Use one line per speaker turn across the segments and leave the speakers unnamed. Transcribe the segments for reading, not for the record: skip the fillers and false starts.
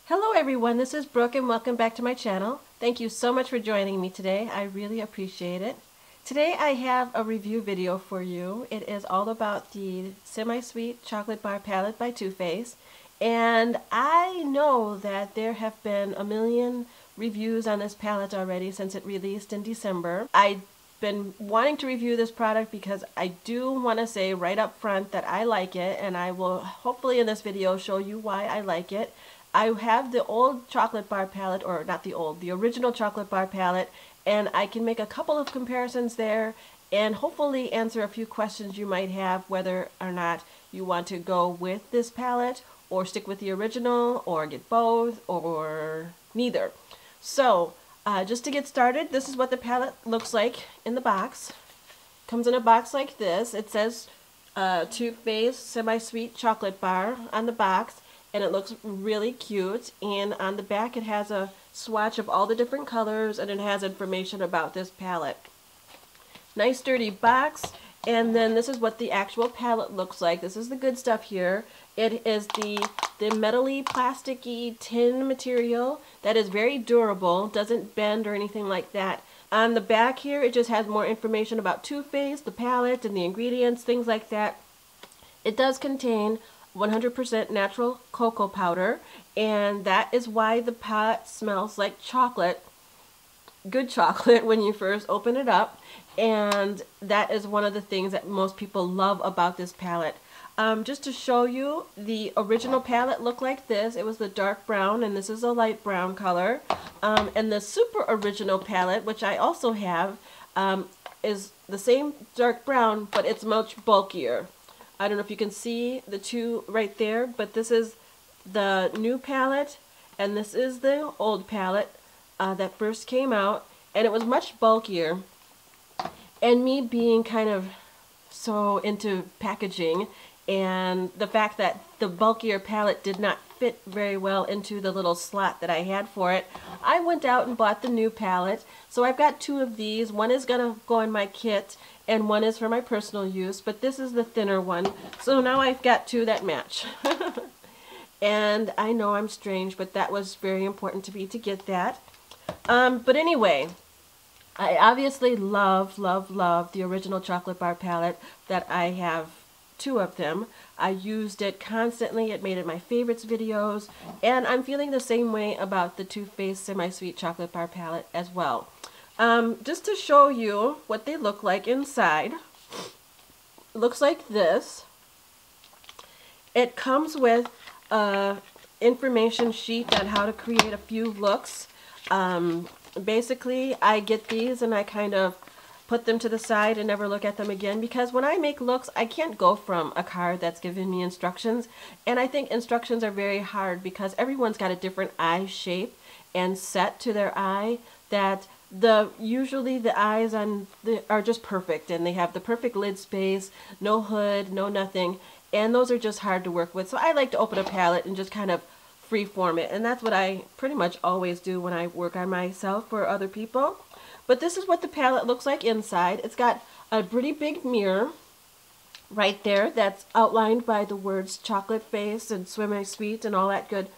Hello everyone, this is Brooke and welcome back to my channel. Thank you so much for joining me today. I really appreciate it. Today I have a review video for you. It is all about the Semi-Sweet Chocolate Bar Palette by Too Faced. And I know that there have been a million reviews on this palette already since it released in December. I've been wanting to review this product because I do want to say right up front that I like it, and I will hopefully in this video show you why I like it. I have the old chocolate bar palette, or not the old, the original chocolate bar palette, and I can make a couple of comparisons there and hopefully answer a few questions you might have whether or not you want to go with this palette or stick with the original or get both or neither. So just to get started, this is what the palette looks like in the box. Comes in a box like this. It says Too Faced Semi-Sweet Chocolate Bar on the box. And it looks really cute, and on the back it has a swatch of all the different colors, and it has information about this palette. Nice sturdy box, and then this is what the actual palette looks like. This is the good stuff here. It is the metally plasticky tin material that is very durable, doesn't bend or anything like that. On the back here it just has more information about Too Faced, the palette, and the ingredients, things like that. It does contain 100% natural cocoa powder, and that is why the palette smells like chocolate, good chocolate, when you first open it up, and that is one of the things that most people love about this palette. Just to show you, the original palette looked like this. It was the dark brown, and this is a light brown color, and the super original palette, which I also have, is the same dark brown, but it's much bulkier. I don't know if you can see the two right there, but this is the new palette and this is the old palette that first came out, and it was much bulkier. And me being kind of so into packaging and the fact that the bulkier palette did not fit very well into the little slot that I had for it, I went out and bought the new palette. So I've got two of these. One is going to go in my kit and one is for my personal use, but this is the thinner one. So now I've got two that match. And I know I'm strange, but that was very important to me to get that. But anyway, I obviously love the original chocolate bar palette that I have. Two of them. I used it constantly. It made it my favorites videos, and I'm feeling the same way about the Too Faced Semi-Sweet Chocolate Bar Palette as well. Just to show you what they look like inside, looks like this. It comes with a information sheet on how to create a few looks. Basically, I get these and I kind of put them to the side and never look at them again, because when I make looks, I can't go from a card that's giving me instructions, and I think instructions are very hard because everyone's got a different eye shape and set to their eye, that usually the eyes are just perfect, and they have the perfect lid space, no hood, no nothing, and those are just hard to work with. So I like to open a palette and just kind of freeform it, and that's what I pretty much always do when I work on myself for other people. But this is what the palette looks like inside. It's got a pretty big mirror right there that's outlined by the words chocolate face and semi-sweet and all that good.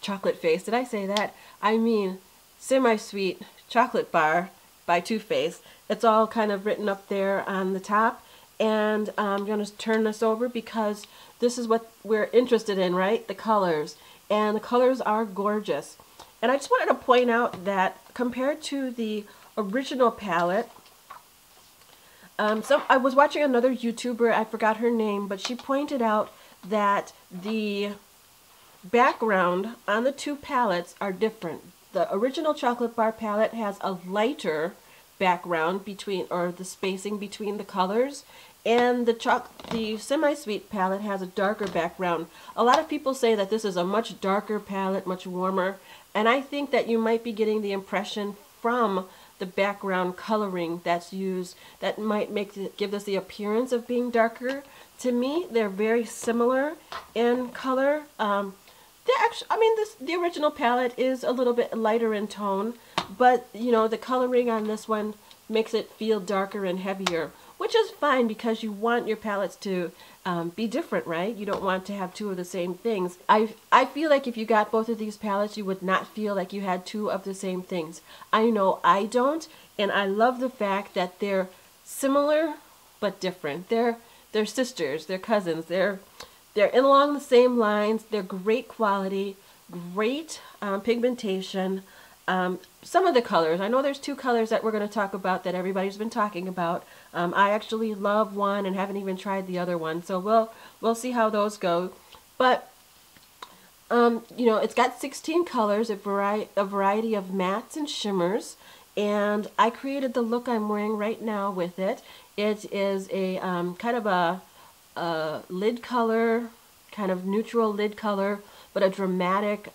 Chocolate face, did I say that? I mean Semi-Sweet Chocolate Bar by Too Faced. It's all kind of written up there on the top. And I'm going to turn this over because this is what we're interested in, right? The colors. And the colors are gorgeous. And I just wanted to point out that compared to the original palette, I was watching another YouTuber, I forgot her name, but she pointed out that the background on the two palettes are different. The original chocolate bar palette has a lighter background between, or the spacing between the colors, and the Semi-Sweet palette has a darker background. A lot of people say that this is a much darker palette, much warmer, and I think that you might be getting the impression from the background coloring that's used that might give this the appearance of being darker. To me, they're very similar in color. The original palette is a little bit lighter in tone, but you know, the coloring on this one makes it feel darker and heavier. which is fine because you want your palettes to be different, right? You don't want to have two of the same things. I feel like if you got both of these palettes, you would not feel like you had two of the same things. I know I don't, and I love the fact that they're similar but different. They're sisters, they're cousins, they're in along the same lines. They're great quality, great pigmentation. Some of the colors, I know there's two colors that we're going to talk about that everybody's been talking about. I actually love one and haven't even tried the other one, so we'll see how those go. But you know, it's got 16 colors, a variety of mattes and shimmers, and I created the look I'm wearing right now with it. It is a kind of a lid color, kind of neutral lid color, but a dramatic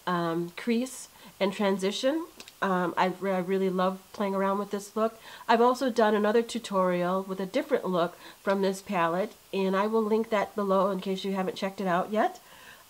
crease and transition. I really love playing around with this look. I've also done another tutorial with a different look from this palette, and I will link that below in case you haven't checked it out yet.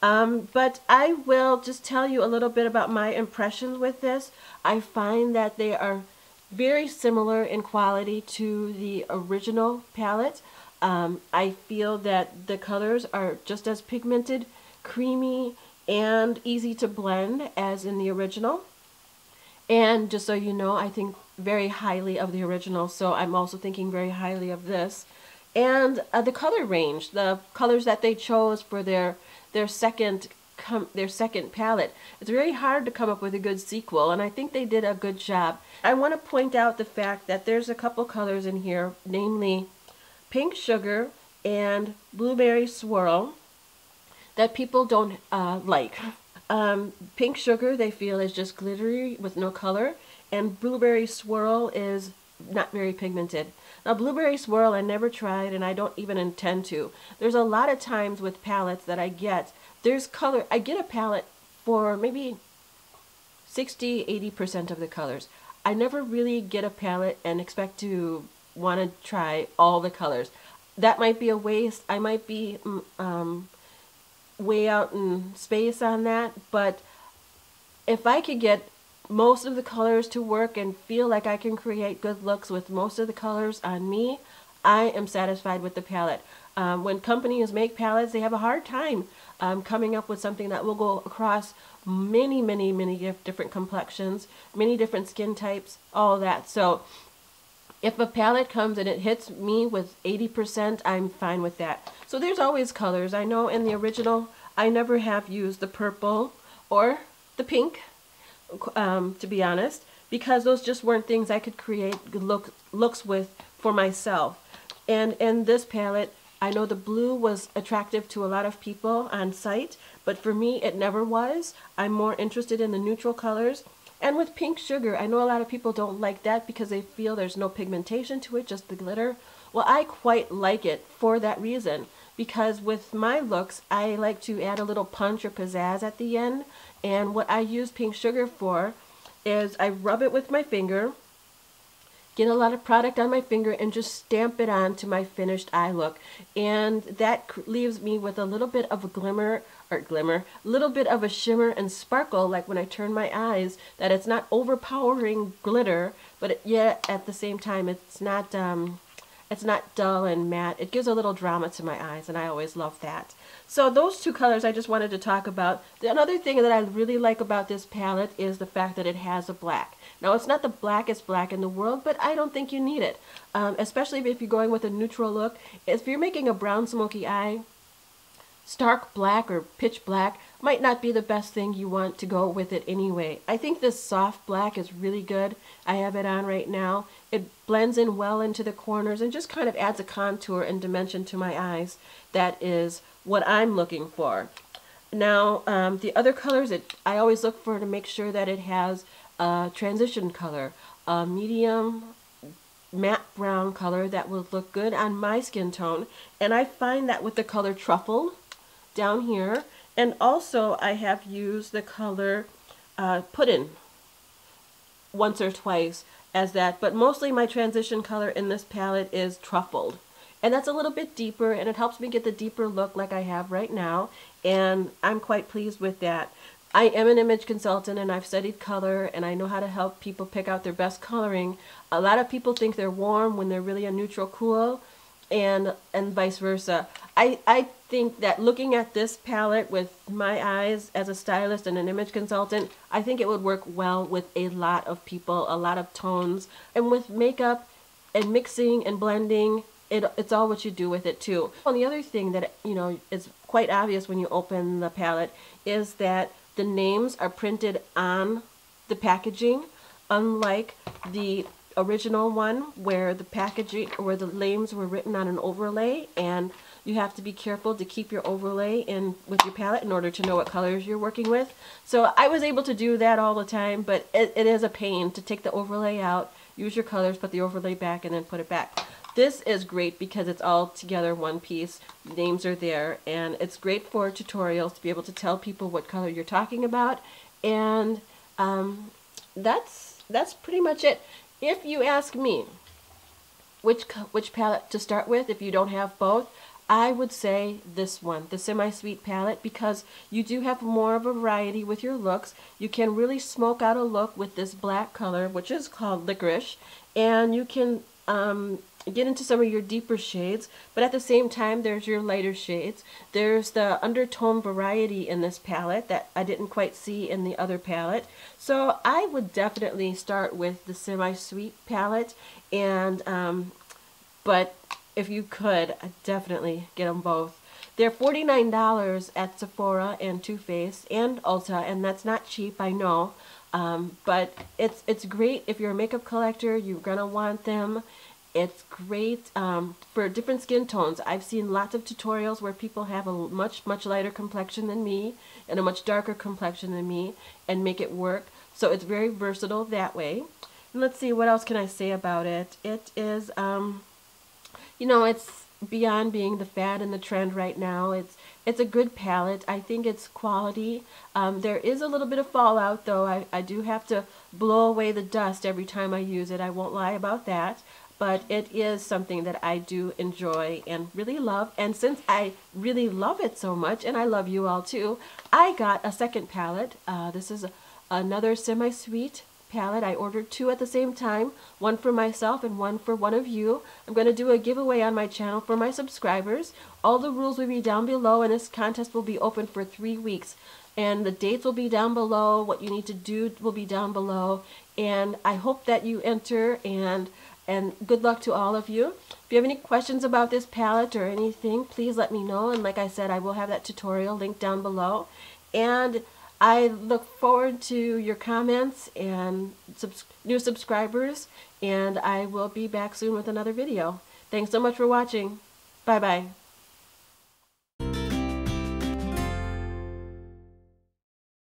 But I will just tell you a little bit about my impressions with this. I find that they are very similar in quality to the original palette. I feel that the colors are just as pigmented, creamy, and easy to blend as in the original. And just so you know, I think very highly of the original, so I'm also thinking very highly of this. And the color range, the colors that they chose for their second palette. It's very hard to come up with a good sequel, and I think they did a good job. I want to point out the fact that there's a couple colors in here, namely Pink Sugar and Blueberry Swirl, that people don't like. Pink Sugar they feel is just glittery with no color, and Blueberry Swirl is not very pigmented. Now Blueberry Swirl I never tried, and I don't even intend to. There's a lot of times with palettes that I get, there's color, I get a palette for maybe 60–80% of the colors. I never really get a palette and expect to want to try all the colors. That might be a waste. I might be way out in space on that, but if I could get most of the colors to work and feel like I can create good looks with most of the colors on me, I am satisfied with the palette. When companies make palettes, they have a hard time coming up with something that will go across many different complexions, many different skin types, all that. So if a palette comes and it hits me with 80%, I'm fine with that. So there's always colors. I know in the original, I never have used the purple or the pink, to be honest, because those just weren't things I could create good looks with for myself. And in this palette, I know the blue was attractive to a lot of people on site, but for me, it never was. I'm more interested in the neutral colors. And with Pink Sugar, I know a lot of people don't like that because they feel there's no pigmentation to it, just the glitter. Well, I quite like it for that reason, because with my looks, I like to add a little punch or pizzazz at the end. And what I use Pink Sugar for is I rub it with my finger, get a lot of product on my finger, and just stamp it on to my finished eye look. And that leaves me with a little bit of a a little bit of a shimmer and sparkle, like when I turn my eyes, that it's not overpowering glitter, but yet at the same time it's not dull and matte. It gives a little drama to my eyes, and I always love that. So those two colors I just wanted to talk about. Another thing that I really like about this palette is the fact that it has a black. Now, it's not the blackest black in the world, but I don't think you need it, especially if you're going with a neutral look. If you're making a brown smoky eye, stark black or pitch black might not be the best thing you want to go with it anyway. I think this soft black is really good. I have it on right now. It blends in well into the corners and just kind of adds a contour and dimension to my eyes. That is what I'm looking for. Now, the other colors, I always look for to make sure that it has a transition color, a medium matte brown color that will look good on my skin tone. And I find that with the color Truffle down here, and also I have used the color Puddin' once or twice as that, but mostly my transition color in this palette is Truffled. And that's a little bit deeper, and it helps me get the deeper look like I have right now, and I'm quite pleased with that. I am an image consultant, and I've studied color, and I know how to help people pick out their best coloring. A lot of people think they're warm when they're really a neutral cool. and vice versa. I think that looking at this palette with my eyes as a stylist and an image consultant, I think it would work well with a lot of people, a lot of tones. And with makeup and mixing and blending, it's all what you do with it too. And the other thing that, you know, is quite obvious when you open the palette is that the names are printed on the packaging, unlike the original one where the packaging, where the names were written on an overlay, and you have to be careful to keep your overlay in with your palette in order to know what colors you're working with. So I was able to do that all the time, but it is a pain to take the overlay out, use your colors, put the overlay back, and then put it back. This is great because it's all together one piece. Names are there, and it's great for tutorials to be able to tell people what color you're talking about. And that's pretty much it. If you ask me which palette to start with, if you don't have both, I would say this one, the Semi-Sweet palette, because you do have more of a variety with your looks. You can really smoke out a look with this black color, which is called Licorice, and you can get into some of your deeper shades, but at the same time there's your lighter shades. There's the undertone variety in this palette that I didn't quite see in the other palette. So I would definitely start with the Semi-Sweet palette, and but if you could, I'd definitely get them both. They're $49 at Sephora and Too Faced and Ulta, and that's not cheap, I know. But it's great if you're a makeup collector. You're gonna want them. It's great for different skin tones. I've seen lots of tutorials where people have a much lighter complexion than me and a much darker complexion than me and make it work. So it's very versatile that way. And let's see, what else can I say about it? It is, you know, it's beyond being the fad and the trend right now. It's a good palette. I think it's quality. There is a little bit of fallout though. I do have to blow away the dust every time I use it. I won't lie about that. But it is something that I do enjoy and really love. And since I really love it so much, and I love you all too, I got a second palette. This is another Semi-Sweet palette. I ordered two at the same time, one for myself and one for one of you. I'm going to do a giveaway on my channel for my subscribers. All the rules will be down below, and this contest will be open for 3 weeks. And the dates will be down below, what you need to do will be down below, and I hope that you enter, and good luck to all of you. If you have any questions about this palette or anything, please let me know, and like I said, I will have that tutorial linked down below. And I look forward to your comments and new subscribers, and I will be back soon with another video. Thanks so much for watching. Bye-bye.